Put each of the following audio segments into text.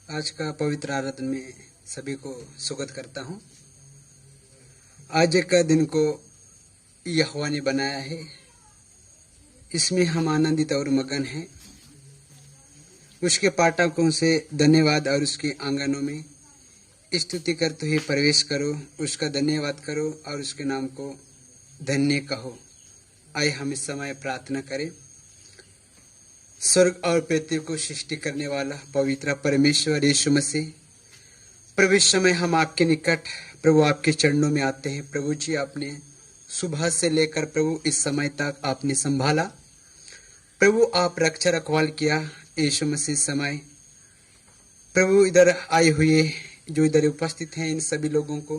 आज का पवित्र आराधन में सभी को स्वागत करता हूँ। आज का दिन को यहोवा ने बनाया है, इसमें हम आनंदित और मगन हैं। उसके पाठकों से धन्यवाद और उसके आंगनों में स्तुति करते हुए प्रवेश करो, उसका धन्यवाद करो और उसके नाम को धन्य कहो। आइए हम इस समय प्रार्थना करें। स्वर्ग और पृथ्वी को सृष्टि करने वाला पवित्र परमेश्वर यीशु मसीह, प्रभु इस समय हम आपके निकट प्रभु आपके चरणों में आते हैं। प्रभु जी, आपने सुबह से लेकर प्रभु इस समय तक आपने संभाला। प्रभु आप रक्षा रखवाल किया। यीशु मसीह समय प्रभु इधर आए हुए जो इधर उपस्थित हैं इन सभी लोगों को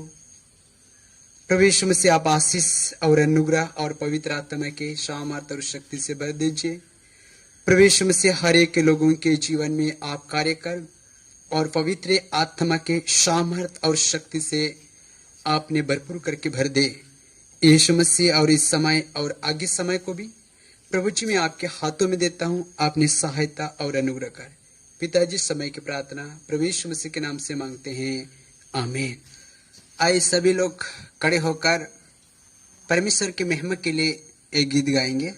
प्रभु यीशु मसीह आप आशीष और अनुग्रह और पवित्र आत्मा के सामर्थ और शक्ति से भर दीजिए। प्रभु यीशु मसीह हर एक के लोगों के जीवन में आप कार्य कर और पवित्र आत्मा के सामर्थ और शक्ति से आपने भरपूर करके भर दे। यीशु मसीह और इस समय और आगे समय को भी प्रभु जी मैं आपके हाथों में देता हूँ। आपने सहायता और अनुग्रह कर। पिताजी समय की प्रार्थना प्रभु यीशु मसीह के नाम से मांगते हैं, आमीन। आइए सभी लोग खड़े होकर परमेश्वर की महिमा के लिए एक गीत गाएंगे।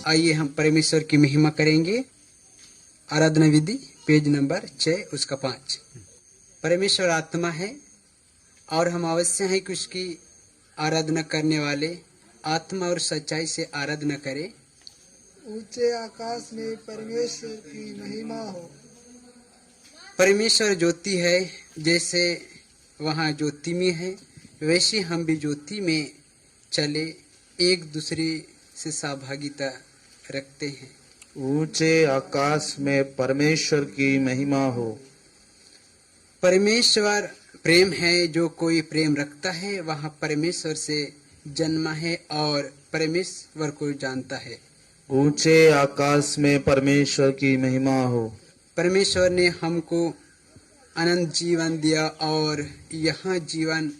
आइए हम परमेश्वर की महिमा करेंगे। आराधना विधि पेज नंबर 6 उसका 5। परमेश्वर आत्मा है और हम अवश्य हैं कि उसकी आराधना करने वाले आत्मा और सच्चाई से आराधना करें। ऊंचे आकाश में परमेश्वर की महिमा हो। परमेश्वर ज्योति है, जैसे वहाँ ज्योति में है वैसे हम भी ज्योति में चले, एक दूसरे से सहभागिता रखते हैं। ऊंचे आकाश में परमेश्वर की महिमा हो। परमेश्वर प्रेम है, जो कोई प्रेम रखता है वहाँ परमेश्वर से जन्मा है और परमेश्वर को जानता है। ऊंचे आकाश में परमेश्वर की महिमा हो। परमेश्वर ने हमको अनंत जीवन दिया और यहाँ जीवन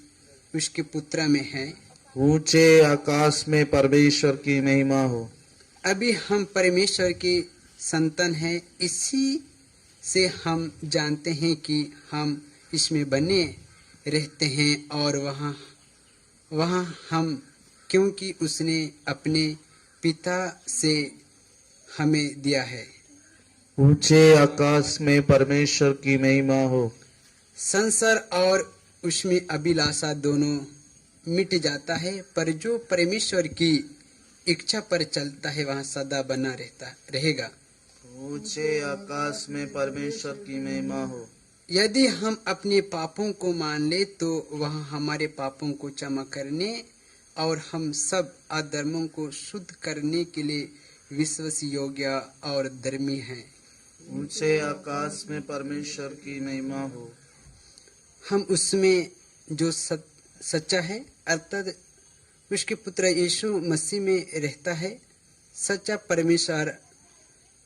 उसके पुत्र में है। ऊंचे आकाश में परमेश्वर की महिमा हो। अभी हम परमेश्वर के संतान हैं, इसी से हम जानते हैं कि हम इसमें बने रहते हैं और वहाँ हम, क्योंकि उसने अपने पिता से हमें दिया है। ऊंचे आकाश में परमेश्वर की महिमा हो। संसार और उसमें अभिलाषा दोनों मिट जाता है, पर जो परमेश्वर की इच्छा पर चलता है वहाँ सदा बना रहेगा। ऊंचे आकाश में परमेश्वर की महिमा हो। यदि हम अपने पापों को मान ले तो वह हमारे पापों को क्षमा करने और हम सब अधर्मों को शुद्ध करने के लिए विश्वास योग्य और धर्मी है। ऊंचे आकाश में परमेश्वर की महिमा हो। हम उसमें जो सच्चा है अर्थात उसके पुत्र यीशु मसीह में रहता है। सच्चा परमेश्वर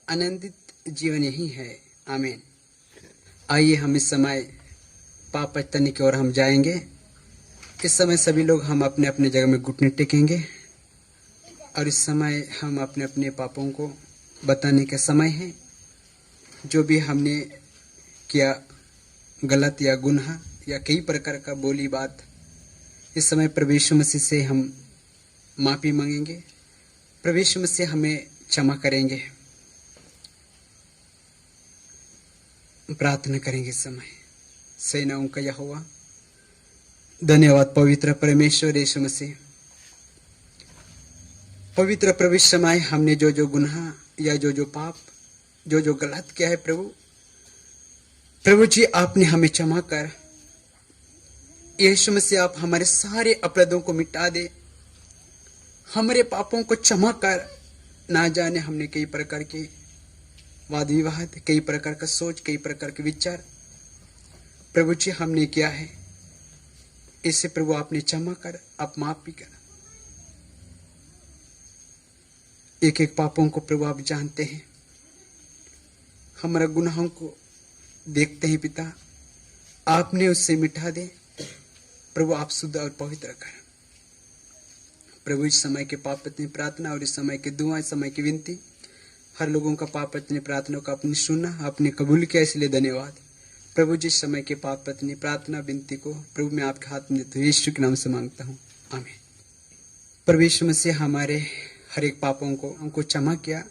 आनंदित जीवन यही है। आमीन। आइए हम इस समय पाप पछताने की ओर हम जाएंगे। इस समय सभी लोग हम अपने अपने जगह में घुटने टेकेंगे और इस समय हम अपने अपने पापों को बताने का समय है। जो भी हमने किया गलत या गुनाह या कई प्रकार का बोली बात, इस समय प्रभु यीशु मसीह से हम माफी मांगेंगे। प्रभु यीशु मसीह हमें क्षमा करेंगे। प्रार्थना करेंगे इस समय। सेनाओं का यहोवा, धन्यवाद पवित्र परमेश्वर यीशु मसीह। पवित्र प्रभु समय हमने जो जो गुनाह या जो पाप जो गलत किया है प्रभु जी आपने हमें क्षमा कर, यीशु मसीह आप हमारे सारे अपराधों को मिटा दे, हमारे पापों को क्षमा कर। ना जाने हमने कई प्रकार के वाद विवाद, कई प्रकार का सोच, कई प्रकार के विचार प्रभु जी हमने किया है, इससे प्रभु आपने क्षमा कर, आप माफ भी कर। एक एक पापों को प्रभु आप जानते हैं, हमारा गुनाहों को देखते हैं पिता, आपने उससे मिटा दे प्रभु, आप शुद्ध और पवित्र कर। प्रभु इस समय के पाप पत्नी प्रार्थना और इस समय के दुआ, इस समय की विनती, हर लोगों का पाप पत्नी प्रार्थना को आपने सुना, आपने कबूल किया, इसलिए धन्यवाद। प्रभु जी समय के पाप पत्नी प्रार्थना विनती को प्रभु मैं आपके हाथ में देता हूँ, यीशु के नाम से मांगता हूँ, आमीन। प्रभु यीशु मसीह हमारे हर एक पापों को हमको क्षमा किया,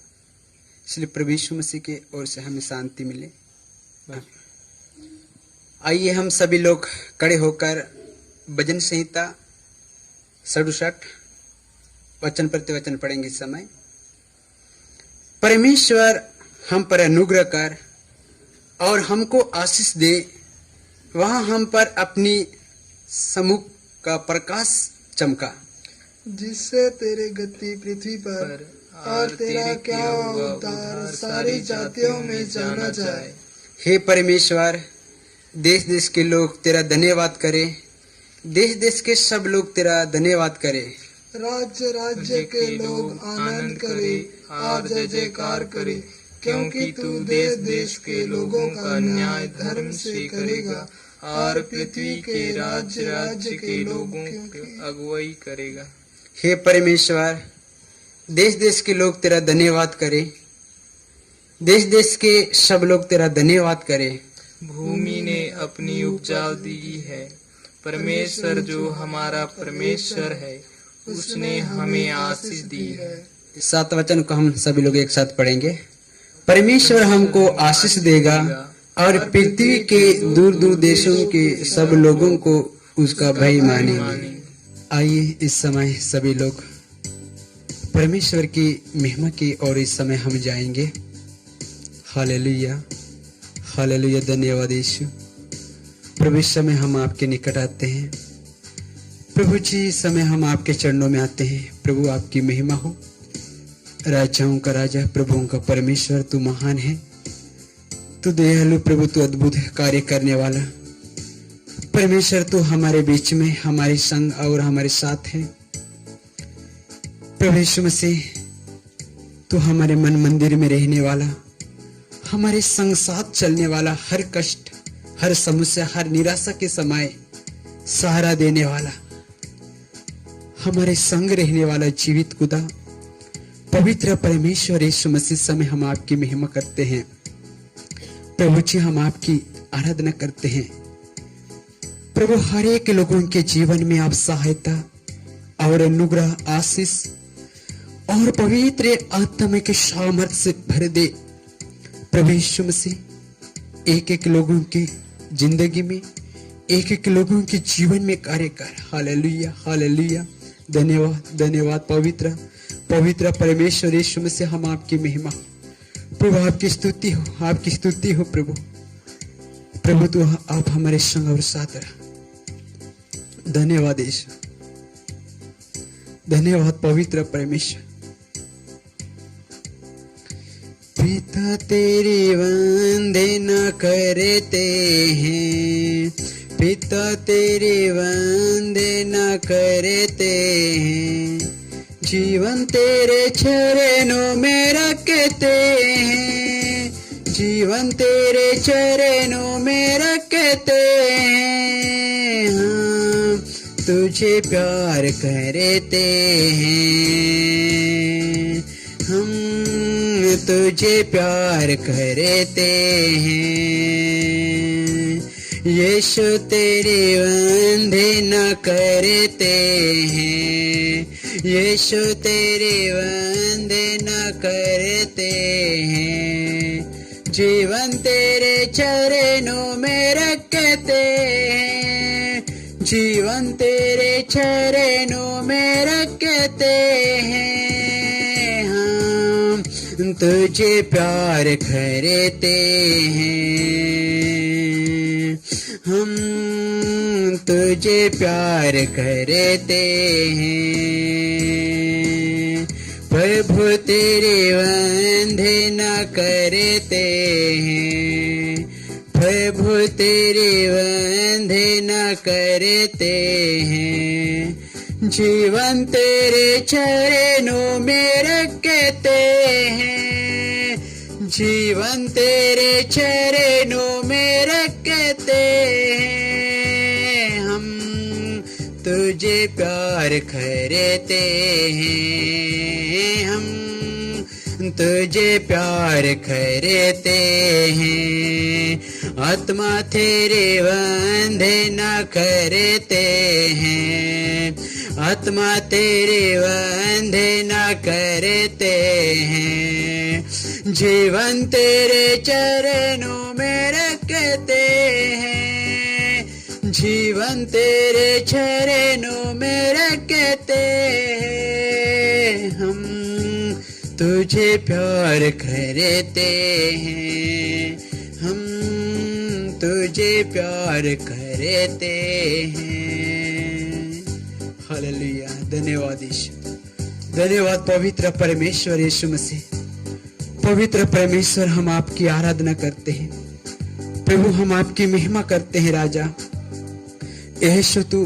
इसलिए प्रभु यीशु मसीह के ओर से हमें शांति मिले। आइए हम सभी लोग खड़े होकर भजन संहिता 67 वचन प्रतिवचन पढ़ेंगे इस समय। परमेश्वर हम पर अनुग्रह कर और हमको आशीष दे, वहां हम पर अपनी सम्मुख का प्रकाश चमका, जिससे तेरे गति पृथ्वी पर और तेरा क्या उद्धार सारी जातियों में जाना जाए। हे परमेश्वर, देश देश के लोग तेरा धन्यवाद करें, देश देश के सब लोग तेरा धन्यवाद करें। राज्य राज्य के लोग आनंद करें और जय जयकार करें, क्योंकि तू देश देश के लोगों का न्याय धर्म से करेगा और पृथ्वी के राज्य राज्य के लोगों की अगुवाई करेगा। हे परमेश्वर, देश देश के लोग तेरा धन्यवाद करें, देश देश के सब लोग तेरा धन्यवाद करें। भूमि ने अपनी उपजाऊ दी है, परमेश्वर जो हमारा परमेश्वर है उसने हमें आशीष दी है। 7 वचन को हम सभी लोग एक साथ पढ़ेंगे। परमेश्वर हमको आशीष देगा और पृथ्वी के दूर दूर देशों के सब लोगों को उसका भय मानेंगे। आइए इस समय सभी लोग परमेश्वर की महिमा की ओर इस समय हम जाएंगे। हालेलुया, हालेलुया, धन्यवाद यीशु। प्रभु इस समय हम आपके निकट आते हैं। प्रभु जी इस समय हम आपके चरणों में आते हैं। प्रभु आपकी महिमा हो। राजाओं का राजा, प्रभुओं का परमेश्वर, तू महान है, तू दयालु प्रभु, तू अद्भुत कार्य करने वाला परमेश्वर, तू हमारे बीच में, हमारे संग और हमारे साथ है। प्रभु यीशु मसीह, तू हमारे मन मंदिर में रहने वाला, हमारे संग साथ चलने वाला, हर कष्ट, हर समस्या, हर निराशा के समय सहारा देने वाला, हमारे संग रहने वाला जीवित खुदा पवित्र परमेश्वर यीशु मसीह, समय हम आपकी महिमा करते हैं। प्रभु जी हम आपकी आराधना करते हैं। प्रभु हर एक लोगों के जीवन में आप सहायता और अनुग्रह, आशीष और पवित्र आत्मा के सामर्थ्य से भर दे। प्रभु यीशु मसीह एक एक लोगों की जिंदगी में, एक एक लोगों के जीवन में कार्य कर। हालेलुया, हालेलुया, धन्यवाद, धन्यवाद पवित्र पवित्र परमेश्वर यीशु मसीह, हम आपकी महिमा, प्रभु आपकी स्तुति हो, आपकी स्तुति हो प्रभु। प्रभु तो आप हमारे संग और साथ रहा। धन्यवाद यीशु, धन्यवाद पवित्र परमेश्वर। पिता तेरी वंदना करते हैं, पिता तेरी वंदना करते हैं, जीवन तेरे चरणों में रखते हैं, जीवन तेरे चरणों में रखते हैं। हम तुझे प्यार करते हैं, हम तुझे प्यार करते हैं। यीशु तेरी वंदना करते हैं, यीशु तेरी वंदना करते हैं, जीवन तेरे चरणों में रखते हैं, जीवन तेरे चरणों में रखते हैं। हम तुझे प्यार करते हैं, हम तुझे प्यार करते हैं। प्रभु तेरी वंदना करते हैं, प्रभु तेरी वंदना करते हैं, जीवन तेरे चरणों में रखते हैं, जीवन तेरे चरणों में रखते हैं। हम तुझे प्यार करते हैं, हम तुझे प्यार करते हैं। आत्मा तेरे वंदना करते हैं, आत्मा तेरे वंदना करते हैं, जीवन तेरे चरणों में रखते हैं, जीवन तेरे चरणों में रखते हैं। हम तुझे प्यार करते हैं, हम तुझे प्यार करते हैं। हालेलुया, धन्यवाद यीशु, धन्यवाद पवित्र परमेश्वर यीशु मसीह। पवित्र परमेश्वर हम आपकी आराधना करते हैं प्रभु, हम आपकी महिमा करते हैं। राजा यीशु तू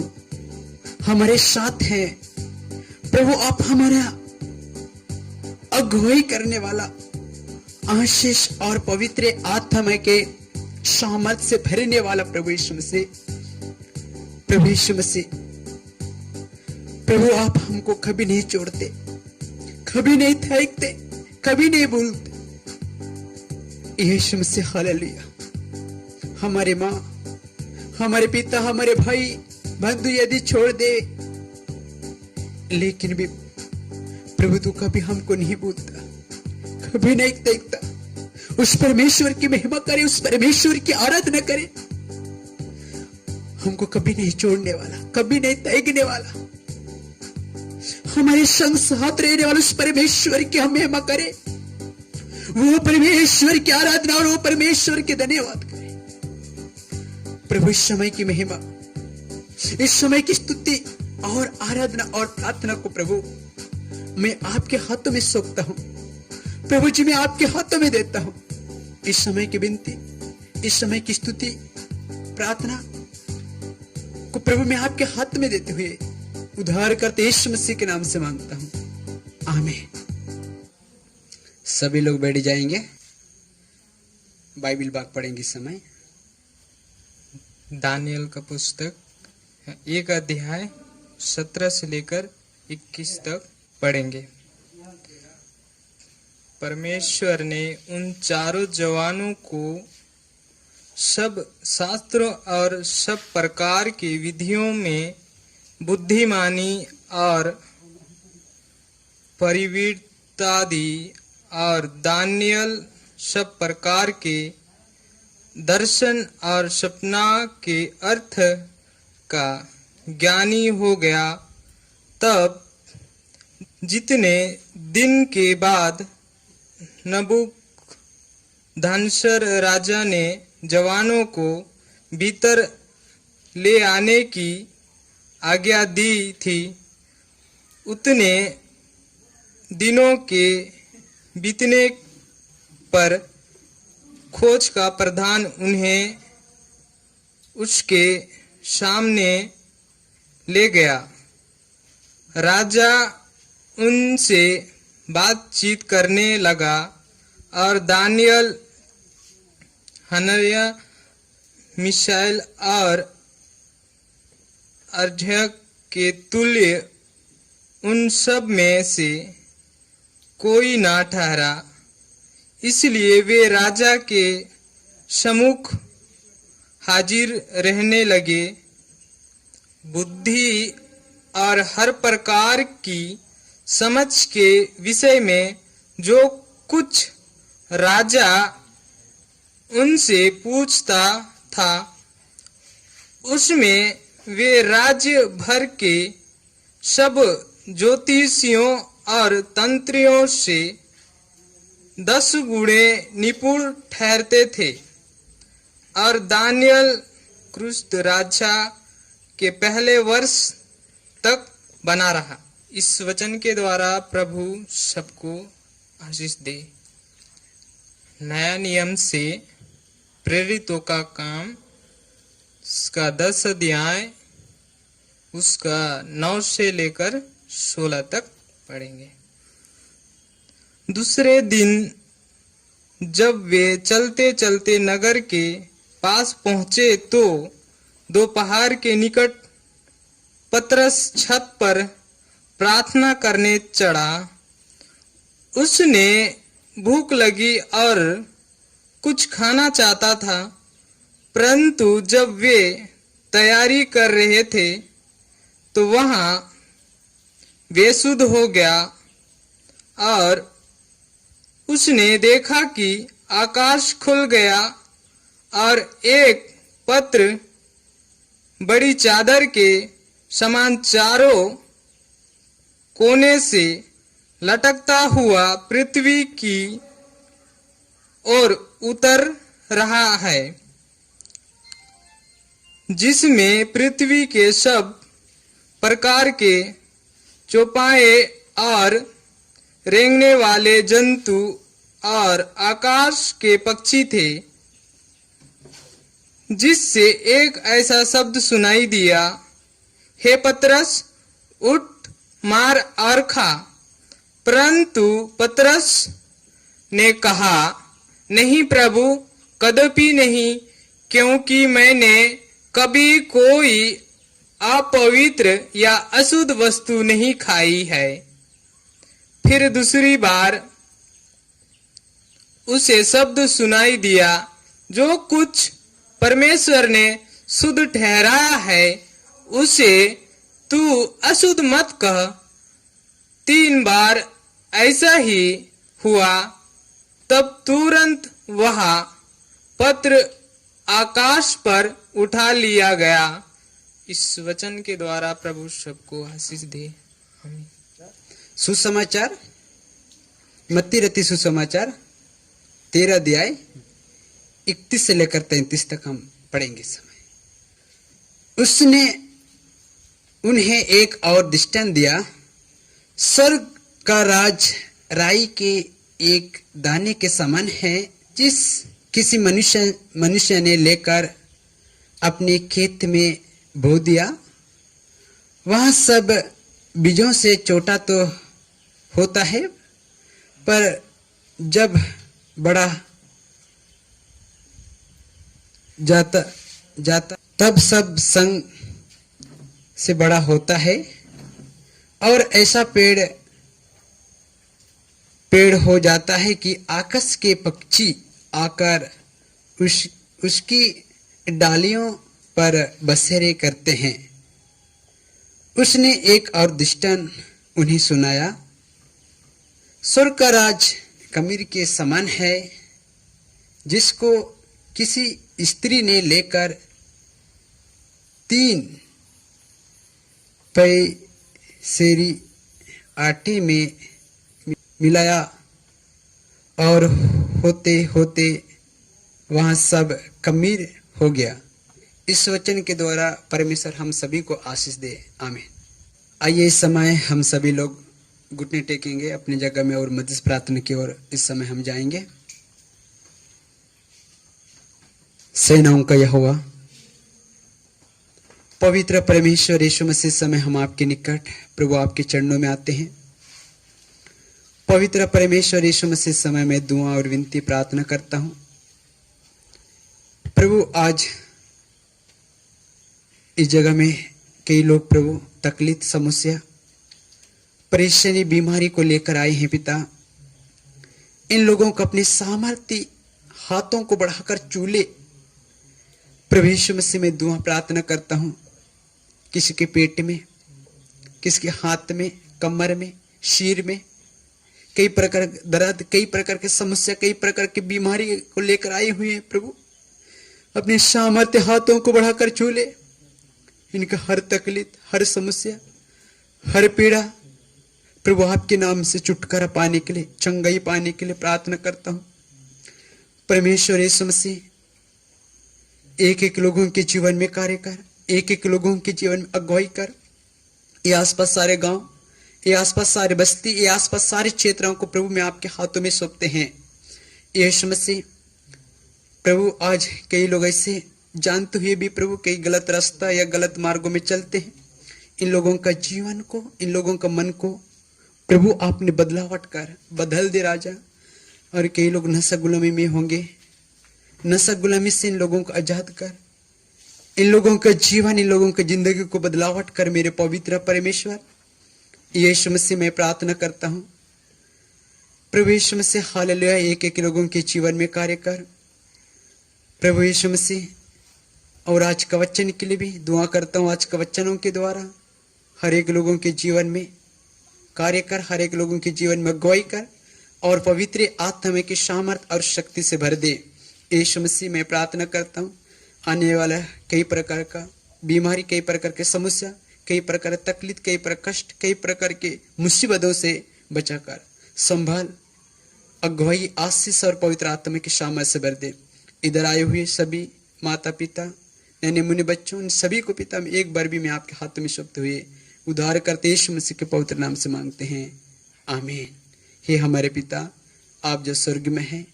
हमारे साथ है प्रभु, आप हमारा अगुवाई करने वाला, आशीष और पवित्र आत्मा के सामर्थ से भरने वाला प्रभु यीशु मसीह। प्रभु यीशु मसीह, प्रभु आप हमको कभी नहीं छोड़ते, कभी नहीं फेंकते, कभी नहीं भूलते। यीशु मसीह, हालेलुया। हमारे माँ, हमारे पिता, हमारे भाई बंधु यदि छोड़ दे, लेकिन भी प्रभु तू कभी हमको नहीं भूलता, कभी नहीं देखता। उस परमेश्वर की महिमा करे, उस परमेश्वर की आराधना करे, हमको कभी नहीं छोड़ने वाला, कभी नहीं त्यागने वाला, हमारे संग साथ रहने वाले उस परमेश्वर की हम महिमा करे, वो परमेश्वर की आराधना और वो परमेश्वर के धन्यवाद करे। प्रभु इस समय की महिमा, इस समय की स्तुति और आराधना और प्रार्थना को प्रभु मैं आपके हाथों में सौंपता हूं। प्रभु जी मैं आपके हाथों में देता हूं इस समय की विनती, इस समय की स्तुति प्रार्थना को प्रभु मैं आपके हाथ में देते हुए उद्धार करते यीशु मसीह के नाम से मांगता हूं, आमीन। सभी लोग बैठ जाएंगे, बाइबल भाग पढ़ेंगे इस समय। दानियल का पुस्तक 1 अध्याय 17 से लेकर 21 तक पढ़ेंगे। परमेश्वर ने उन चारों जवानों को सब शास्त्रों और सब प्रकार की विधियों में बुद्धिमानी और परिवीरता दी, और दानियल सब प्रकार के दर्शन और सपना के अर्थ का ज्ञानी हो गया। तब जितने दिन के बाद नबूकदनेस्सर राजा ने जवानों को भीतर ले आने की आज्ञा दी थी, उतने दिनों के बीतने पर खोज का प्रधान उन्हें उसके सामने ले गया। राजा उनसे बातचीत करने लगा और दानियल, हनन्याह, मिशाएल और अजर्याह के तुल्य उन सब में से कोई ना ठहरा। इसलिए वे राजा के सम्मुख हाजिर रहने लगे। बुद्धि और हर प्रकार की समझ के विषय में जो कुछ राजा उनसे पूछता था, उसमें वे राज्य भर के सब ज्योतिषियों और तंत्रियों से 10 गुणे निपुण ठहरते थे। और दानियल क्रुस्त राजा के पहले वर्ष तक बना रहा। इस वचन के द्वारा प्रभु सबको आशीष दे। नया नियम से प्रेरितों का काम, उसका 10 अध्याय, उसका 9 से लेकर 16 तक पढ़ेंगे। दूसरे दिन जब वे चलते चलते नगर के पास पहुंचे तो दोपहर के निकट पतरस छत पर प्रार्थना करने चढ़ा। उसने भूख लगी और कुछ खाना चाहता था, परंतु जब वे तैयारी कर रहे थे तो वहां बेसुध हो गया और उसने देखा कि आकाश खुल गया और एक पत्र बड़ी चादर के समान चारों कोने से लटकता हुआ पृथ्वी की ओर उतर रहा है, जिसमें पृथ्वी के सब प्रकार के चौपाए और रेंगने वाले जंतु और आकाश के पक्षी थे। जिससे एक ऐसा शब्द सुनाई दिया, हे पतरस, उठ, मार और खा। परंतु पतरस ने कहा, नहीं प्रभु, कदापि नहीं, क्योंकि मैंने कभी कोई अपवित्र या अशुद्ध वस्तु नहीं खाई है। फिर दूसरी बार उसे शब्द सुनाई दिया, जो कुछ परमेश्वर ने शुद्ध ठहराया है, उसे तू अशुद्ध मत कह। 3 बार ऐसा ही हुआ। तब तुरंत वह पत्र आकाश पर उठा लिया गया। इस वचन के द्वारा प्रभु सबको आशीष दे। आमीन। सुसमाचार, मत्ती रति सुसमाचार 13 अध्याय 31 से लेकर 33 तक हम पढ़ेंगे समय। उसने उन्हें एक और दृष्टांत दिया। स्वर्ग का राज राई के एक दाने के समान है, जिस किसी मनुष्य ने लेकर अपने खेत में बो दिया। वह सब बीजों से छोटा तो होता है, पर जब बड़ा जाता तब सब संग से बड़ा होता है, और ऐसा पेड़ हो जाता है कि आकाश के पक्षी आकर उसकी डालियों पर बसेरे करते हैं। उसने एक और दृष्टांत उन्हें सुनाया। स्वर्ग का राज खमीर के समान है, जिसको किसी स्त्री ने लेकर 3 पैसेरी आटे में मिलाया, और होते होते वहाँ सब खमीर हो गया। इस वचन के द्वारा परमेश्वर हम सभी को आशीष दे। आमीन। आइए इस समय हम सभी लोग घुटने टेकेंगे अपनी जगह में और मध्यस्थ प्रार्थना की ओर इस समय हम जाएंगे। सेनाओं का यहोवा, पवित्र परमेश्वर यीशु मसीह, समय हम आपके निकट प्रभु आपके चरणों में आते हैं। पवित्र परमेश्वर यीशु मसीह, समय में दुआ और विनती प्रार्थना करता हूं। प्रभु आज इस जगह में कई लोग प्रभु तकलीफ, समस्या, परेशानी, बीमारी को लेकर आए हैं। पिता, इन लोगों को अपने सामर्थ्य हाथों को बढ़ाकर चूले। प्रभु यीशु मसीह में दुआ प्रार्थना करता हूं। किसी के पेट में, किसी के हाथ में, कमर में, सिर में कई प्रकार के दर्द, कई प्रकार की समस्या, कई प्रकार की बीमारी को लेकर आए हुए हैं। प्रभु अपने सामर्थ्य हाथों को बढ़ाकर चूले। इनका हर तकलीफ, हर समस्या, हर पीड़ा प्रभु आपके नाम से छुटकारा पाने के लिए, चंगाई पाने के लिए प्रार्थना करता हूं। परमेश्वर यीशु मसीह, एक एक लोगों के जीवन में कार्य कर, एक एक लोगों के जीवन में अगुवाई कर। ये आसपास सारे गांव, ये आसपास सारे बस्ती, ये आसपास सारे क्षेत्रों को प्रभु मैं आपके हाथों में सौंपते हैं। यीशु मसीह प्रभु, आज कई लोग ऐसे जानते हुए भी प्रभु कई गलत रास्ता या गलत मार्गों में चलते हैं। इन लोगों का जीवन को, इन लोगों का मन को प्रभु आपने बदलावट कर बदल दे राजा। और कई लोग नशा गुलामी में होंगे, नशा गुलामी से इन लोगों को आजाद कर। इन लोगों का जीवन, इन लोगों की जिंदगी को बदलावट कर मेरे पवित्र परमेश्वर। यीशु मसीह मैं प्रार्थना करता हूं। प्रभु यीशु मसीह, हालेलुया, एक एक लोगों के जीवन में कार्य कर प्रभु यीशु मसीह। और आज का वचन के लिए भी दुआ करता हूं। आज का वचनों के द्वारा हर एक लोगों के जीवन में कार्य कर, हर एक लोगों के जीवन में अगुवाई कर, और पवित्र आत्मा की सामर्थ और शक्ति से भर दे। यीशु मसीह मैं प्रार्थना करता हूं। आने वाला कई प्रकार का बीमारी, कई प्रकार के समस्या, कई प्रकार की तकलीफ, कई प्रकार कष्ट, कई प्रकार के मुसीबतों से बचाकर संभाल, अगुवाई, आशीष और पवित्र आत्मा की सामर्थ से भर दे। इधर आए हुए सभी माता पिता, नन्हे मुन्ने बच्चों, उन सभी को पिता में एक बार भी मैं आपके हाथों में सौंपते हुए उद्धार करते यीशु मसीह के पवित्र नाम से मांगते हैं। आमीन। हे हमारे पिता, आप जो स्वर्ग में हैं,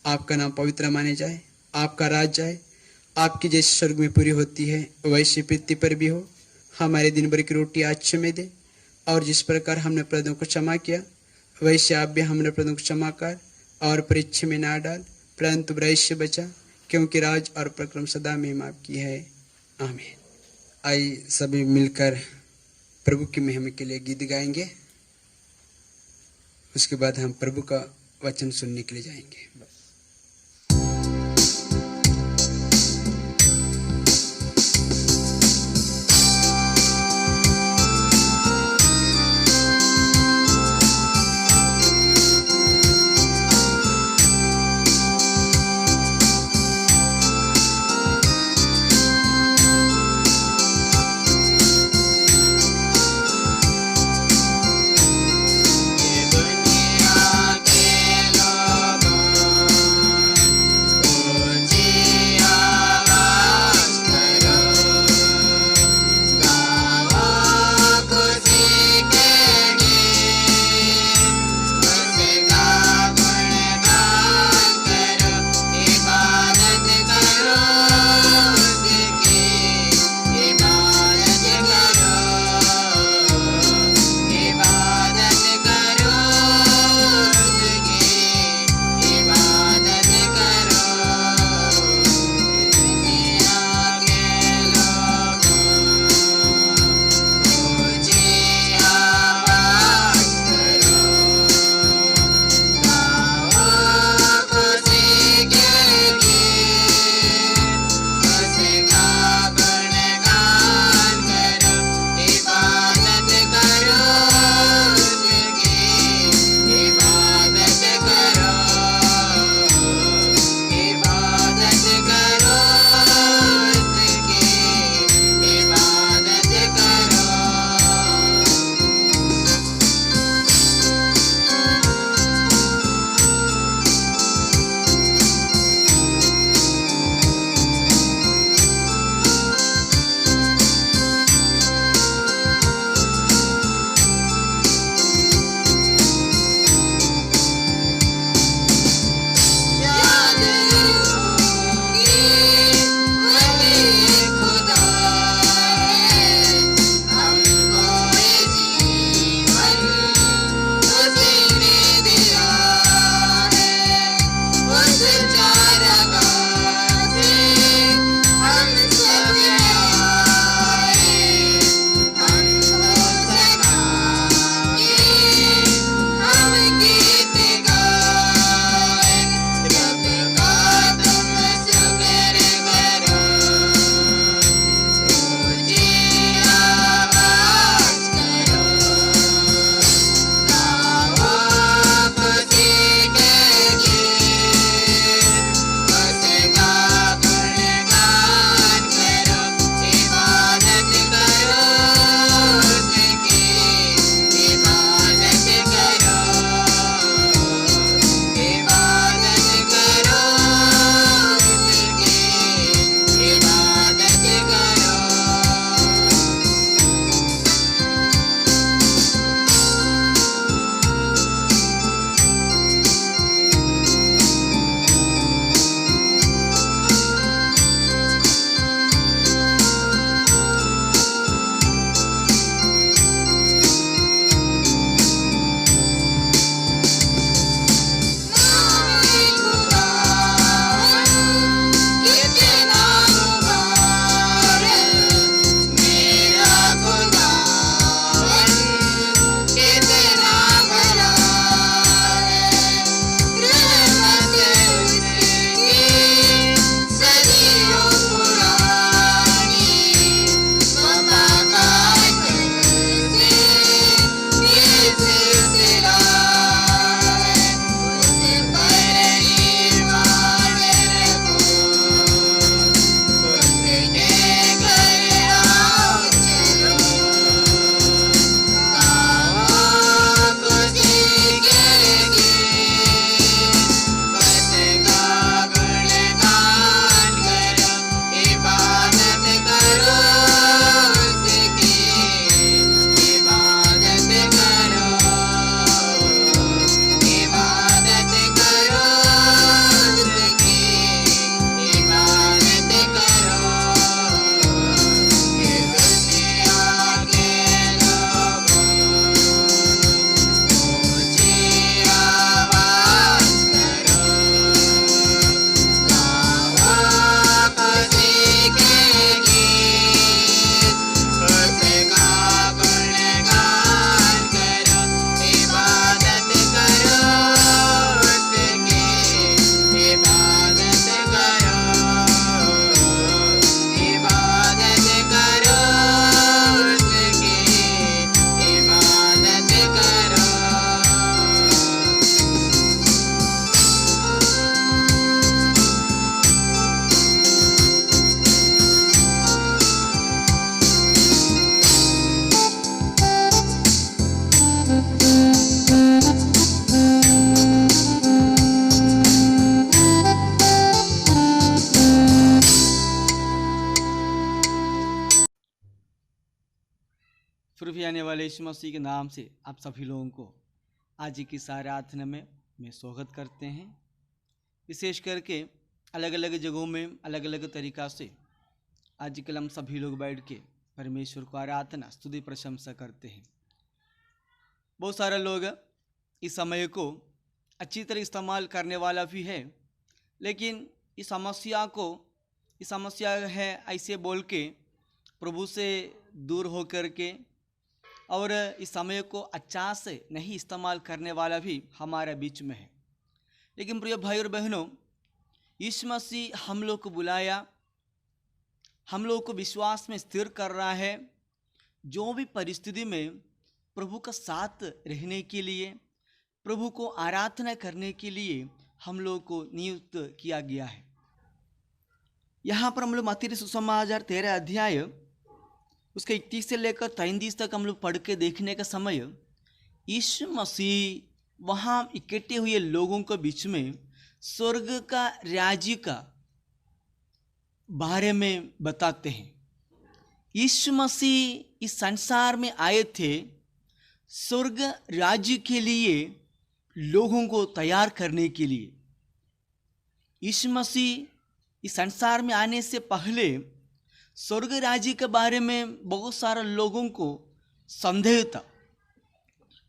आपका नाम पवित्र माने जाए, आपका राज जाए, आपकी जैसे स्वर्ग में पूरी होती है वैसे पृथ्वी पर भी हो। हमारे दिन भर की रोटी आज में दे, और जिस प्रकार हमने अपराधों को क्षमा किया वैसे आप भी हमने अपराधों को क्षमा कर, और परीक्षा में ना डाल परंतु बुराई से बचा, क्योंकि राज और पराक्रम सदा में आपकी है। आमीन। आइए सभी मिलकर प्रभु की महिमा के लिए गीत गाएंगे। उसके बाद हम प्रभु का वचन सुनने के लिए जाएंगे। फिर भी आने वाले यीशु मसीह के नाम से आप सभी लोगों को आज की इस आराधना में स्वागत करते हैं। विशेष करके अलग अलग जगहों में अलग अलग तरीक़ा से आजकल हम सभी लोग बैठ के परमेश्वर को आराधना स्तुति प्रशंसा करते हैं। बहुत सारे लोग इस समय को अच्छी तरह इस्तेमाल करने वाला भी है, लेकिन इस समस्या है ऐसे बोल के प्रभु से दूर हो कर के और इस समय को अच्छा से नहीं इस्तेमाल करने वाला भी हमारे बीच में है। लेकिन प्रिय भाई और बहनों, यीशु मसीह हम लोग को बुलाया, हम लोग को विश्वास में स्थिर कर रहा है। जो भी परिस्थिति में प्रभु का साथ रहने के लिए, प्रभु को आराधना करने के लिए हम लोग को नियुक्त किया गया है। यहाँ पर हम लोग मत्ती सुसमाचार 13 अध्याय उसके 31 से लेकर 33 तक हम लोग पढ़ के देखने का समय यीशु मसीह वहाँ इकट्ठे हुए लोगों के बीच में स्वर्ग का राज्य का बारे में बताते हैं। यीशु मसीह इस संसार में आए थे स्वर्ग राज्य के लिए, लोगों को तैयार करने के लिए। यीशु मसीह इस संसार में आने से पहले स्वर्ग राज्य के बारे में बहुत सारे लोगों को संदेह था।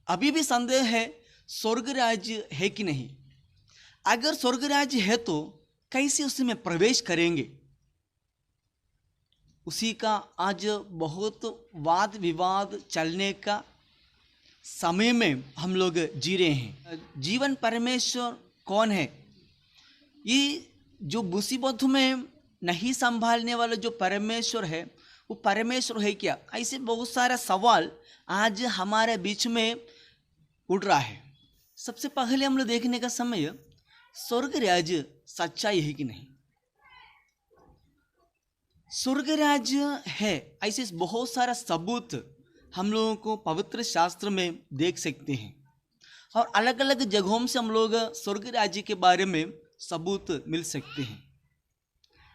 अभी भी संदेह है स्वर्ग राज्य है कि नहीं। अगर स्वर्ग राज्य है तो कैसे उसमें प्रवेश करेंगे, उसी का आज बहुत वाद विवाद चलने का समय में हम लोग जी रहे हैं। जीवन परमेश्वर कौन है? ये जो मुसीबत में नहीं संभालने वाला जो परमेश्वर है, वो परमेश्वर है क्या? ऐसे बहुत सारा सवाल आज हमारे बीच में उठ रहा है। सबसे पहले हम लोग देखने का समय स्वर्ग राज्य सच्चाई है कि नहीं। स्वर्ग राज्य है ऐसे बहुत सारा सबूत हम लोगों को पवित्र शास्त्र में देख सकते हैं, और अलग अलग जगहों से हम लोग स्वर्ग राज्य के बारे में सबूत मिल सकते हैं।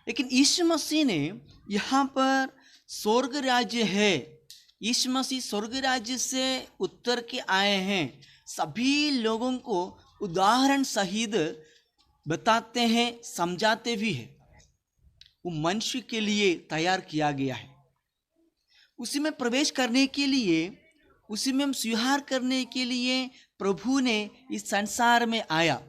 लेकिन यीशु मसीह ने यहाँ पर स्वर्ग राज्य है, यीशु मसीह स्वर्ग राज्य से उतर के आए हैं, सभी लोगों को उदाहरण सहित बताते हैं, समझाते भी हैं। वो मनुष्य के लिए तैयार किया गया है। उसी में प्रवेश करने के लिए, उसी में स्वीकार करने के लिए प्रभु ने इस संसार में आया।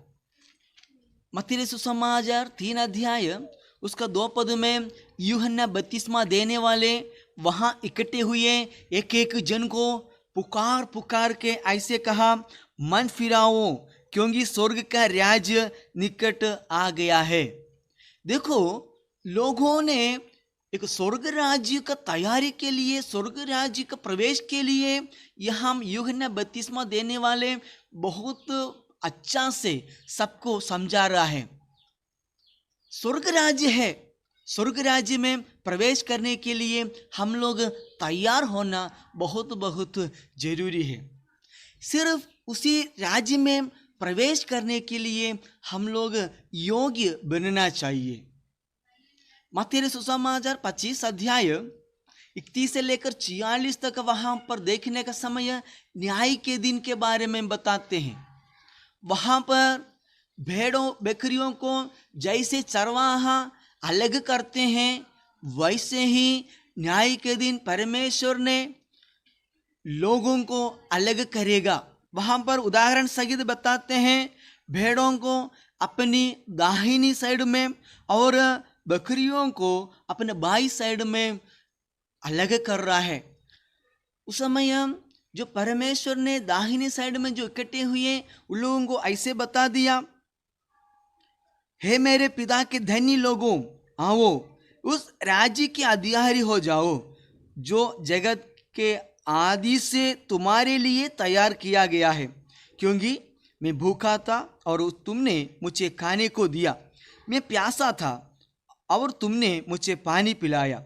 मत्ती सुसमाचार 3 अध्याय उसका 2 पद में यूहन्ना बपतिस्मा देने वाले वहाँ इकट्ठे हुए एक एक जन को पुकार के ऐसे कहा, मन फिराओ क्योंकि स्वर्ग का राज्य निकट आ गया है। देखो, लोगों ने एक स्वर्ग राज्य का तैयारी के लिए, स्वर्ग राज्य का प्रवेश के लिए यहाँ यूहन्ना बपतिस्मा देने वाले बहुत अच्छा से सबको समझा रहा है। स्वर्ग राज्य है, स्वर्ग राज्य में प्रवेश करने के लिए हम लोग तैयार होना बहुत बहुत जरूरी है। सिर्फ उसी राज्य में प्रवेश करने के लिए हम लोग योग्य बनना चाहिए। मत्ती सुसमाचार 25 अध्याय 31 से लेकर 46 तक वहाँ पर देखने का समय न्याय के दिन के बारे में बताते हैं। वहाँ पर भेड़ों बकरियों को जैसे चरवाहा अलग करते हैं, वैसे ही न्याय के दिन परमेश्वर ने लोगों को अलग करेगा। वहाँ पर उदाहरण सहित बताते हैं, भेड़ों को अपनी दाहिनी साइड में और बकरियों को अपने बाई साइड में अलग कर रहा है। उस समय जो परमेश्वर ने दाहिनी साइड में जो इकट्ठे हुए उन लोगों को ऐसे बता दिया, हे मेरे पिता के धनी लोगों, आओ उस राज्य के अधिकारी हो जाओ जो जगत के आदि से तुम्हारे लिए तैयार किया गया है। क्योंकि मैं भूखा था और तुमने मुझे खाने को दिया, मैं प्यासा था और तुमने मुझे पानी पिलाया,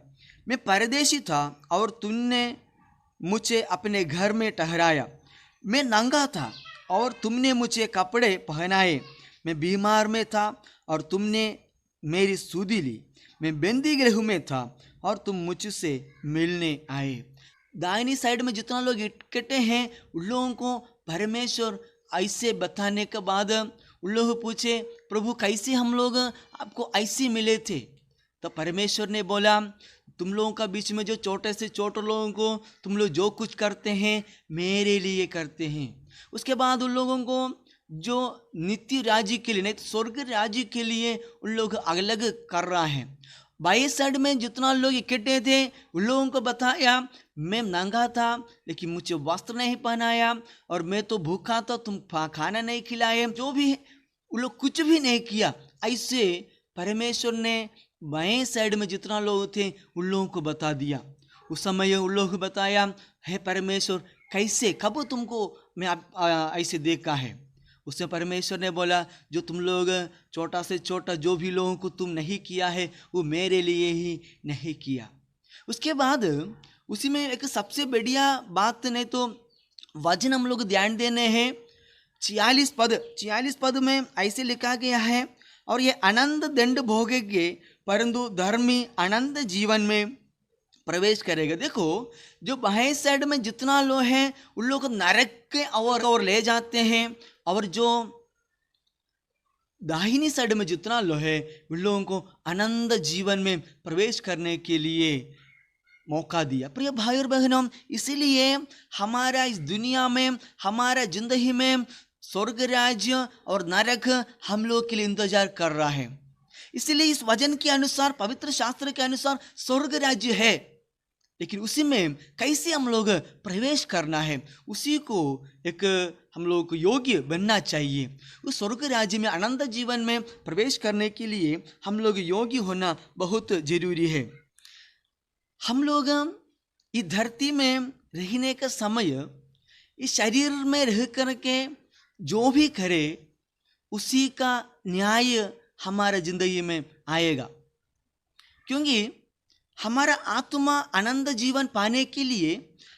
मैं परदेशी था और तुमने मुझे अपने घर में ठहराया, मैं नंगा था और तुमने मुझे कपड़े पहनाए, मैं बीमार में था और तुमने मेरी सुधि ली, मैं बंदी गृह में था और तुम मुझसे मिलने आए। दाहिनी साइड में जितना लोग इकट्ठे हैं उन लोगों को परमेश्वर ऐसे बताने के बाद उन लोग पूछे, प्रभु कैसे हम लोग आपको ऐसे मिले थे? तो परमेश्वर ने बोला, तुम लोगों का बीच में जो छोटे से छोटे लोगों को तुम लोग जो कुछ करते हैं मेरे लिए करते हैं। उसके बाद उन लोगों को जो नित्य राज्य के लिए नहीं तो स्वर्ग राज्य के लिए उन लोग अलग कर रहा है। बाई साइड में जितना लोग इकट्ठे थे उन लोगों को बताया, मैं नंगा था लेकिन मुझे वस्त्र नहीं पहनाया, और मैं तो भूखा था तुम खाना नहीं खिलाए, जो भी उन लोग कुछ भी नहीं किया। ऐसे परमेश्वर ने बाएं साइड में जितना लोग थे उन लोगों को बता दिया। उस समय उन लोगों को बताया, हे परमेश्वर कैसे कब तुमको मैं ऐसे देखा है? उससे परमेश्वर ने बोला, जो तुम लोग छोटा से छोटा जो भी लोगों को तुम नहीं किया है वो मेरे लिए ही नहीं किया। उसके बाद उसी में एक सबसे बढ़िया बात नहीं तो वचन हम लोग ध्यान देने हैं। 46 पद में ऐसे लिखा गया है, और ये आनंद दंड भोगेंगे परंतु धर्मी आनंद जीवन में प्रवेश करेगा। देखो, जो बाएं साइड में जितना लोग हैं उन लोग को नरक के और ले जाते हैं, और जो दाहिनी साइड में जितना लोग है उन लोगों को आनंद जीवन में प्रवेश करने के लिए मौका दिया। प्रिय भाई और बहनों, इसीलिए हमारा इस दुनिया में, हमारा जिंदगी में स्वर्ग राज्य और नरक हम लोग के लिए इंतजार कर रहा है। इसलिए इस वचन के अनुसार, पवित्र शास्त्र के अनुसार स्वर्ग राज्य है, लेकिन उसी में कैसे हम लोग प्रवेश करना है, उसी को एक हम लोग को योग्य बनना चाहिए। उस स्वर्ग राज्य में आनंद जीवन में प्रवेश करने के लिए हम लोग योग्य होना बहुत जरूरी है। हम लोग इस धरती में रहने का समय, इस शरीर में रह करके जो भी करे उसी का न्याय हमारे जिंदगी में आएगा, क्योंकि हमारा आत्मा आनंद जीवन पाने के लिए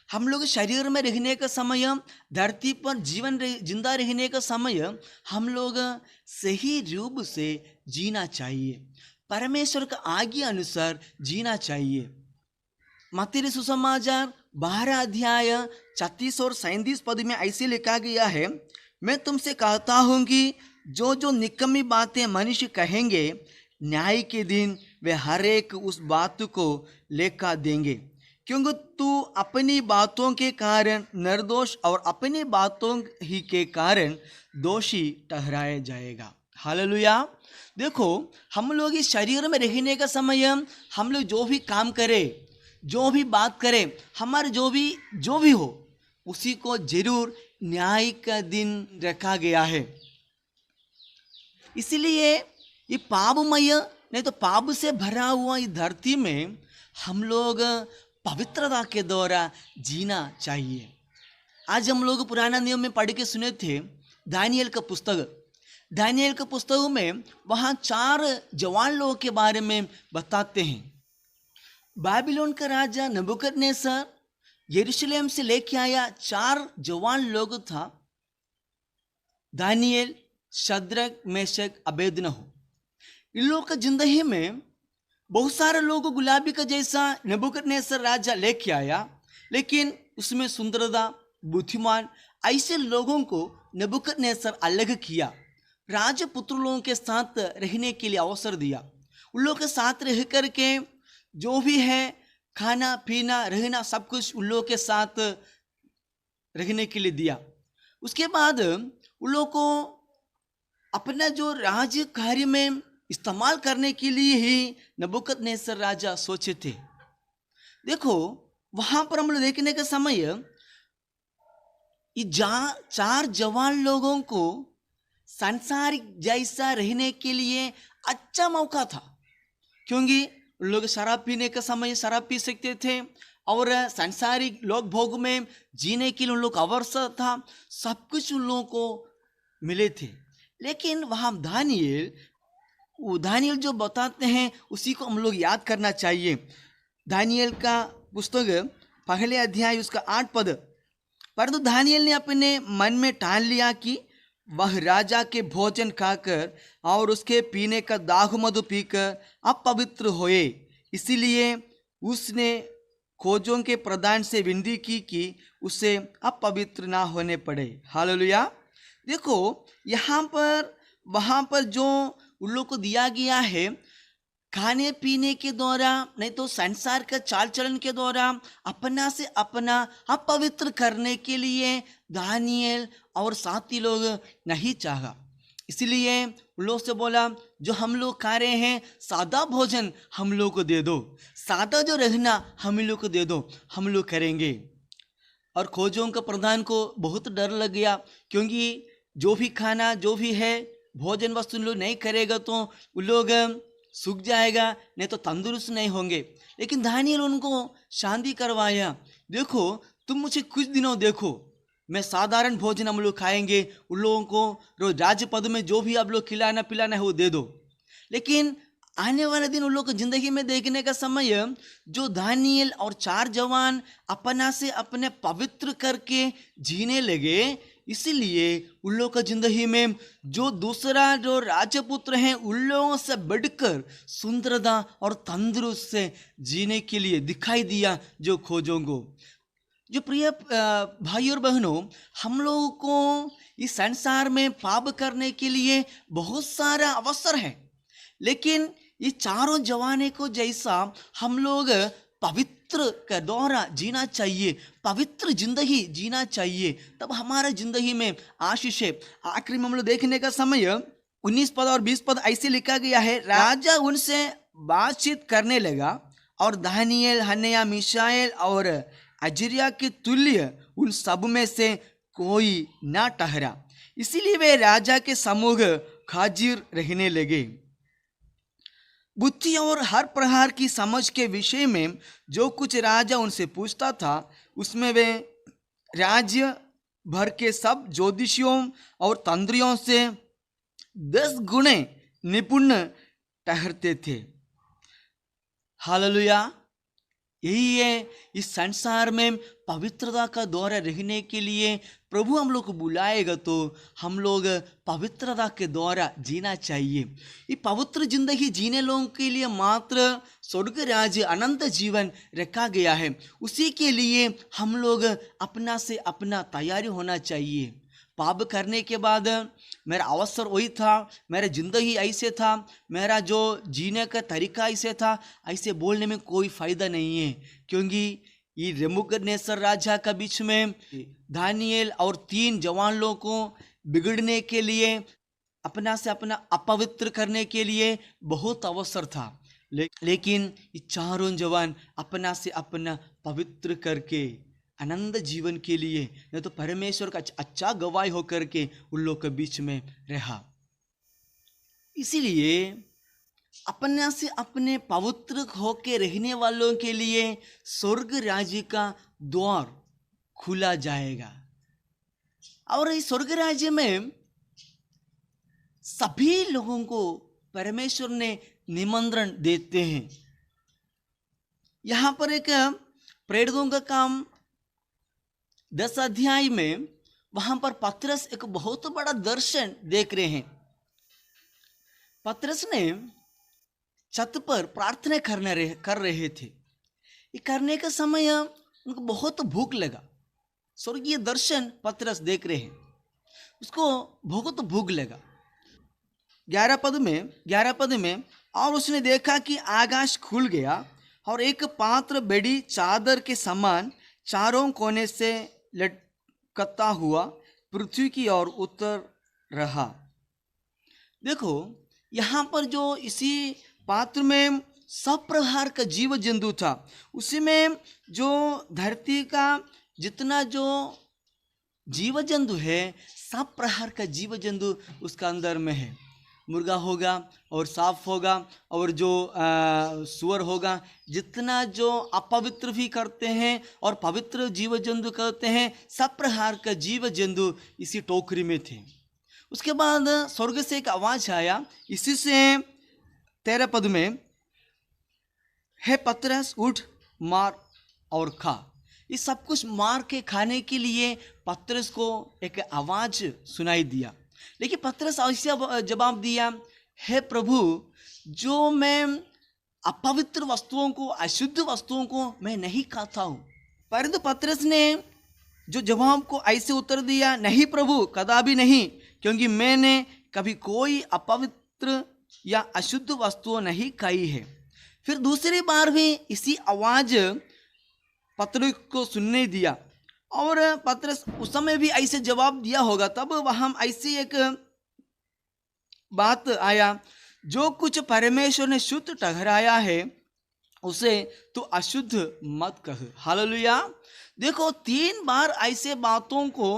हम लोग शरीर में रहने का समय, धरती पर जिंदा रहने का समय हम लोग सही रूप से जीना चाहिए, परमेश्वर का आज्ञा अनुसार जीना चाहिए। मत्ती सुसमाचार 12 अध्याय 36 और 37 पद में ऐसे लिखा गया है, मैं तुमसे कहता हूँ कि जो जो निकम्मी बातें मनुष्य कहेंगे, न्याय के दिन वे हर एक उस बात को लेखा देंगे, क्योंकि तू अपनी बातों के कारण निर्दोष और अपनी बातों ही के कारण दोषी ठहराया जाएगा। हालेलुया। देखो, हम लोग इस शरीर में रहने का समय हम लोग जो भी काम करें, जो भी बात करें, हमारे जो भी हो, उसी को जरूर न्याय का दिन रखा गया है। इसलिए ये पापमय नहीं तो पाप से भरा हुआ इस धरती में हम लोग पवित्रता के द्वारा जीना चाहिए। आज हम लोग पुराना नियम में पढ़ के सुने थे दानियल का पुस्तक में वहाँ 4 जवान लोगों के बारे में बताते हैं। बाबिलोन का राजा नबूकदनेस्सर यरूशलेम से लेके आया 4 जवान लोग था, दानियल, शद्रक, मेशक, अबेदनगो। इन लोगों का जिंदगी में बहुत सारे लोगों को गुलाबी का जैसा नबूकदनेस्सर राजा लेके आया, लेकिन उसमें सुंदरता, बुद्धिमान ऐसे लोगों को नबूकदनेस्सर अलग किया, राजपुत्र लोगों के साथ रहने के लिए अवसर दिया। उन लोगों के साथ रह करके जो भी है खाना पीना रहना सब कुछ उन लोगों के साथ रहने के लिए दिया। उसके बाद उन लोगों को अपना जो राज्य कार्य में इस्तेमाल करने के लिए ही नबूकदनेस्सर राजा सोचे थे। देखो, वहां पर हम लोग देखने के समय ये 4 जवान लोगों को सांसारिक जैसा रहने के लिए अच्छा मौका था, क्योंकि लोग शराब पीने का समय शराब पी सकते थे और सांसारिक लोक भोग में जीने के लिए उन लोग अवसर था, सब कुछ उन लोगों को मिले थे। लेकिन वहाँ दानियल जो बताते हैं उसी को हम लोग याद करना चाहिए। दानियल का पुस्तक 1 अध्याय उसका 8 पद, परंतु दानियल ने अपने मन में ठान लिया कि वह राजा के भोजन खाकर और उसके पीने का दाख मधु पीकर अपवित्र होए, इसलिए उसने खोजों के प्रधान से विनती की कि उसे अपवित्र ना होने पड़े। हालेलुया। देखो वहाँ पर जो उन लोग को दिया गया है, खाने पीने के द्वारा, नहीं तो संसार का चाल चलन के द्वारा अपना से अपना अपवित्र करने के लिए दानिएल और साथी लोग नहीं चाहा। इसलिए उन लोग से बोला, जो हम लोग खा रहे हैं सादा भोजन हम लोग को दे दो, सादा जो रहना हम लोग को दे दो, हम लोग करेंगे। और खोजों का प्रधान को बहुत डर लग गया, क्योंकि जो भी खाना जो भी है भोजन वस्तु लोग नहीं करेगा तो उन लोग सूख जाएगा, नहीं तो तंदुरुस्त नहीं होंगे। लेकिन दानिएल उनको शांति करवाया, देखो तुम मुझे कुछ दिनों देखो, मैं साधारण भोजन हम लोग खाएंगे, उन लोगों को रोज राज्य पद में जो भी आप लोग खिलाना पिलाना है वो दे दो। लेकिन आने वाले दिन उन लोग को जिंदगी में देखने का समय, जो दानिएल और 4 जवान अपना से अपने पवित्र करके जीने लगे, इसीलिए उन लोगों का जिंदगी में जो दूसरा जो राजपुत्र हैं उन लोगों से बढ़कर सुंदरता और तंदुरुस्त से जीने के लिए दिखाई दिया जो खोजों को। जो प्रिय भाई और बहनों, हम लोगों को इस संसार में पाप करने के लिए बहुत सारा अवसर है, लेकिन ये चारों जवानों को जैसा हम लोग पवित्र का द्वारा जीना चाहिए, पवित्र जिंदगी जीना चाहिए, तब हमारा जिंदगी में आशीष है। आखिरी में हम लोग देखने का समय 19 पद और 20 पद ऐसे लिखा गया है, राजा उनसे बातचीत करने लगा और दानिएल, हनन्याह, मीशाएल और अजर्या के तुल्य उन सब में से कोई ना ठहरा, इसीलिए वे राजा के सम्मुख हाजिर रहने लगे। बुद्धि और हर प्रकार की समझ के विषय में जो कुछ राजा उनसे पूछता था, उसमें वे राज्य भर के सब ज्योतिषियों और तंत्रियों से 10 गुणे निपुण ठहरते थे। हालेलुया। यही है, इस संसार में पवित्रता का द्वारा रहने के लिए प्रभु हम लोग को बुलाएगा तो हम लोग पवित्रता के द्वारा जीना चाहिए। ये पवित्र जिंदगी जीने लोगों के लिए मात्र स्वर्ग राज्य अनंत जीवन रखा गया है, उसी के लिए हम लोग अपना से अपना तैयारी होना चाहिए। पाप करने के बाद मेरा अवसर वही था, मेरा जिंदगी ऐसे था, मेरा जो जीने का तरीका ऐसे था, ऐसे बोलने में कोई फायदा नहीं है, क्योंकि ये नेबूकदनेस्सर राजा का बीच में दानिएल और 3 जवान लोगों को बिगड़ने के लिए, अपना से अपना अपवित्र करने के लिए बहुत अवसर था, लेकिन ये चारों जवान अपना से अपना पवित्र करके आनंद जीवन के लिए, नहीं तो परमेश्वर का अच्छा गवाही होकर के उन लोग के बीच में रहा। इसीलिए अपने से अपने पवित्र होके रहने वालों के लिए स्वर्ग राज्य का द्वार खुला जाएगा। और इस स्वर्ग राज्य में सभी लोगों को परमेश्वर ने निमंत्रण देते हैं। यहाँ पर एक प्रेरितों का काम 10 अध्याय में, वहां पर पतरस एक बहुत बड़ा दर्शन देख रहे हैं। पतरस ने छत पर प्रार्थना कर रहे थे। ये करने का समय उनको बहुत भूख लगा। स्वर्गीय दर्शन पतरस देख रहे हैं, उसको बहुत भूख लगा। 11 पद में और उसने देखा कि आकाश खुल गया और एक पात्र बड़ी चादर के समान चारों कोने से लटकता हुआ पृथ्वी की ओर उतर रहा। देखो यहाँ पर जो इसी पात्र में सब प्रकार का जीव जंतु था, उसी में जो धरती का जितना जो जीव जंतु है, सब प्रकार का जीव जंतु उसका अंदर में है। मुर्गा होगा और सांप होगा और जो सुअर होगा, जितना जो अपवित्र भी करते हैं और पवित्र जीव जंतु करते हैं, सब प्रकार का जीव जंतु इसी टोकरी में थे। उसके बाद स्वर्ग से एक आवाज आया, इसी से 13 पद में, हे पतरस उठ, मार और खा। ये सब कुछ मार के खाने के लिए पतरस को एक आवाज सुनाई दिया। लेकिन पतरस ऐसा जवाब दिया, हे प्रभु, जो मैं अपवित्र वस्तुओं को, अशुद्ध वस्तुओं को मैं नहीं खाता हूँ। परंतु पतरस ने जो जवाब को ऐसे उत्तर दिया, नहीं प्रभु, कदापि नहीं, क्योंकि मैंने कभी कोई अपवित्र या अशुद्ध वस्तु नहीं खाई है। फिर दूसरी बार भी इसी आवाज पतरस को सुनने दिया और पतरस उस समय भी ऐसे जवाब दिया होगा। तब वहाँ ऐसी एक बात आया, जो कुछ परमेश्वर ने शुद्ध ठहराया है उसे तो अशुद्ध मत कह। हालेलुया। देखो, 3 बार ऐसे बातों को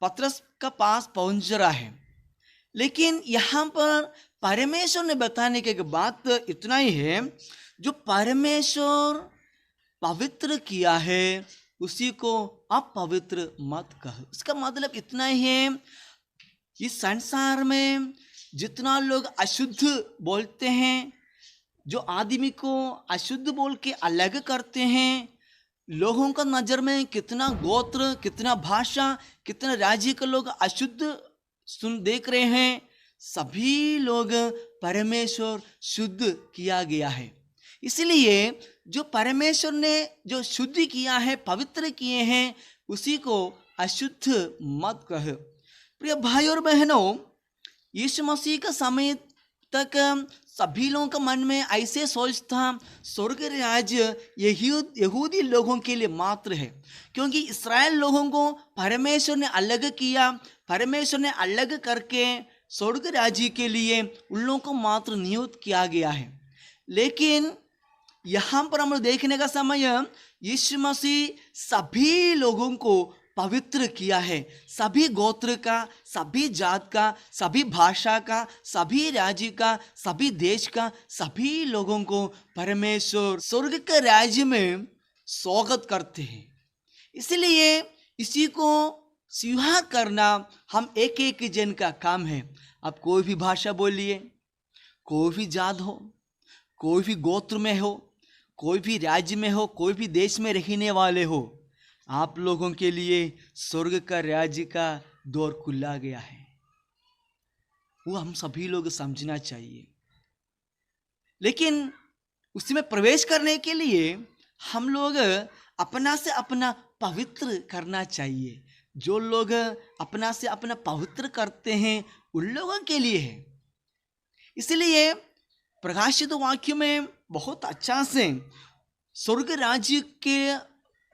पतरस का पास पहुंच रहा है, लेकिन यहाँ पर परमेश्वर ने बताने की बात इतना ही है, जो परमेश्वर पवित्र किया है उसी को अपवित्र मत कह। इसका मतलब इतना ही है, इस संसार में जितना लोग अशुद्ध बोलते हैं, जो आदमी को अशुद्ध बोल के अलग करते हैं, लोगों का नजर में कितना गोत्र, कितना भाषा, कितना राज्य के लोग अशुद्ध देख रहे हैं, सभी लोग परमेश्वर शुद्ध किया गया है। इसलिए जो परमेश्वर ने जो शुद्ध किया है, पवित्र किए हैं, उसी को अशुद्ध मत कह। प्रिय भाई और बहनों, यीशु मसीह का समय तक सभी लोगों का मन में ऐसे सोच था, स्वर्ग राज्य यहूदी लोगों के लिए मात्र है, क्योंकि इस्राएल लोगों को परमेश्वर ने अलग किया, परमेश्वर ने अलग करके स्वर्ग राज्य के लिए उन लोगों को मात्र नियुक्त किया गया है। लेकिन यहाँ पर हम देखने का समय, यीशु मसीह सभी लोगों को पवित्र किया है, सभी गोत्र का, सभी जात का, सभी भाषा का, सभी राज्य का, सभी देश का, सभी लोगों को परमेश्वर स्वर्ग के राज्य में स्वागत करते हैं। इसलिए इसी को स्वीकार करना हम एक एक जन का काम है। आप कोई भी भाषा बोलिए, कोई भी जात हो, कोई भी गोत्र में हो, कोई भी राज्य में हो, कोई भी देश में रहने वाले हो, आप लोगों के लिए स्वर्ग का राज्य का द्वार खुला गया है। वो हम सभी लोग समझना चाहिए। लेकिन उसमें प्रवेश करने के लिए हम लोग अपना से अपना पवित्र करना चाहिए। जो लोग अपना से अपना पवित्र करते हैं उन लोगों के लिए है। इसलिए प्रकाशित वाक्य में बहुत अच्छा से स्वर्ग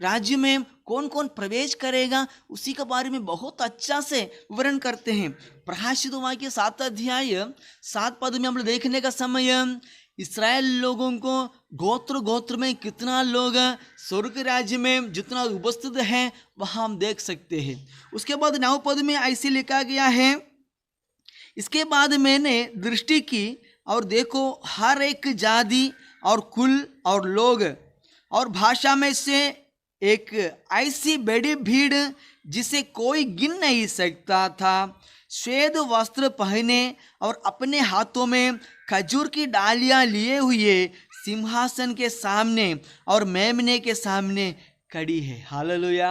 राज्य में कौन कौन प्रवेश करेगा उसी के बारे में बहुत अच्छा से विवरण करते हैं। प्रकाशित वाक्य 7 अध्याय 7 पद में हम लोग देखने का समय, इस्राएल लोगों को गोत्र में कितना लोग स्वर्ग राज्य में जितना उपस्थित है वहाँ हम देख सकते हैं। उसके बाद 9 पद में ऐसे लिखा गया है, इसके बाद मैंने दृष्टि की और देखो, हर एक जाति और कुल और लोग और भाषा में से एक ऐसी बड़ी भीड़ जिसे कोई गिन नहीं सकता था, श्वेत वस्त्र पहने और अपने हाथों में खजूर की डालियां लिए हुए सिंहासन के सामने और मेमने के सामने खड़ी है। हालेलुया।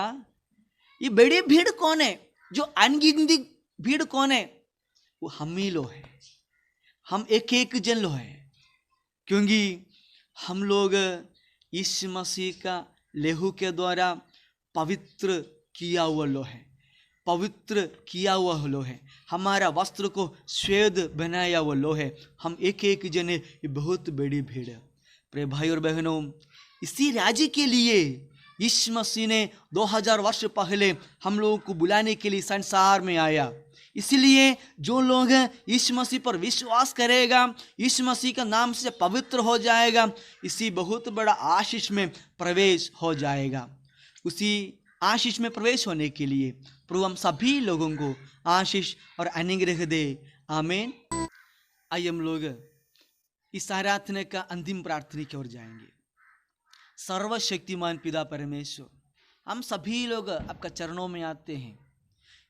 ये बड़ी भीड़ कौन है? जो अनगिनती भीड़ कौन है? वो हम ही लोग हैं, हम एक एक जन लोग हैं, क्योंकि हम लोग यीशु मसीह का लहू के द्वारा पवित्र किया हुआ लोग है, पवित्र किया हुआ लोग है, हमारा वस्त्र को श्वेत बनाया हुआ लोग है। हम एक एक जने, ये बहुत बड़ी भीड़ है। प्रिय भाई और बहनों, इसी राज्य के लिए यीशु मसीह ने 2000 वर्ष पहले हम लोगों को बुलाने के लिए संसार में आया। इसलिए जो लोग यीशु मसीह पर विश्वास करेगा, यीशु मसीह का नाम से पवित्र हो जाएगा, इसी बहुत बड़ा आशीष में प्रवेश हो जाएगा। उसी आशीष में प्रवेश होने के लिए प्रभु हम सभी लोगों को आशीष और अनुग्रह दे। आमीन। आइए हम लोग इस आराधना का अंतिम प्रार्थना की ओर जाएंगे। सर्वशक्तिमान पिता परमेश्वर, हम सभी लोग आपका चरणों में आते हैं।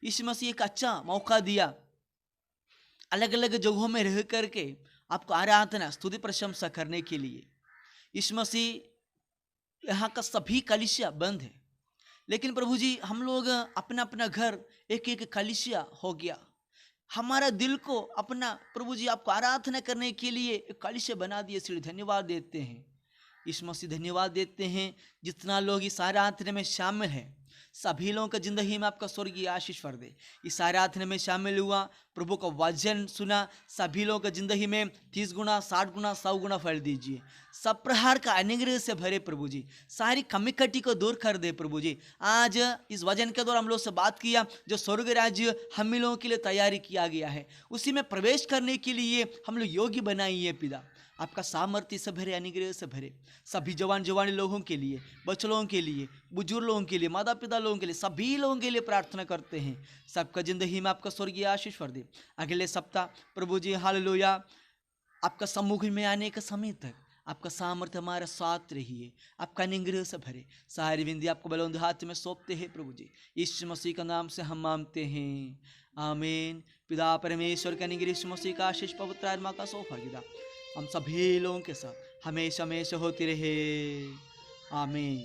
यीशु मसीह एक अच्छा मौका दिया, अलग अलग जगहों में रह करके आपको आराधना स्तुति प्रशंसा करने के लिए। यीशु मसीह यहाँ का सभी कलीसिया बंद है, लेकिन प्रभु जी हम लोग अपना अपना घर एक एक कलीसिया हो गया। हमारा दिल को अपना प्रभु जी आपको आराधना करने के लिए एक कलिशा बना दिए, इसलिए धन्यवाद देते हैं। इस मसीह धन्यवाद देते हैं जितना लोग इस आराधना में शामिल हैं, सभी लोगों का जिंदगी में आपका स्वर्गीय आशीष भर दे। इस आराधना में शामिल हुआ, प्रभु का वचन सुना, सभी लोगों का जिंदगी में 30 गुना 60 गुना 100 गुना फल दीजिए। सब प्रकार का अनुग्रह से भरे प्रभु जी, सारी कमी कटी को दूर कर दे प्रभु जी। आज इस वचन के द्वारा हम लोग से बात किया, जो स्वर्ग राज्य हम लोगों के लिए तैयारी किया गया है, उसी में प्रवेश करने के लिए हम लोग योग्य बनाइए पिता। आपका सामर्थ्य से भरे, अनुग्रह से भरे, सभी जवानी लोगों के लिए, बच्चों लोगों के लिए, बुजुर्ग लोगों के लिए, माता पिता लोगों के लिए, सभी लोगों के लिए प्रार्थना करते हैं। सबका जिंदगी में आपका स्वर्गीय आशीष भर दे। अगले सप्ताह प्रभु जी हालेलुया, आपका सम्मुख में आने के समय तक आपका सामर्थ्य हमारे साथ रहिए, आपका अनुग्रह से भरे। सारी विंदी आपको बलवंत हाथ में सौंपते हैं प्रभु जी, यीशु मसीह का नाम से हम मांगते हैं, आमीन। पिता परमेश्वर का अनुग्रह, यीशु मसीह का आशीष, पवित्र आत्मा का सौभाग्य हम सभी लोगों के साथ हमेशा हमेशा होती रहे, आमीन।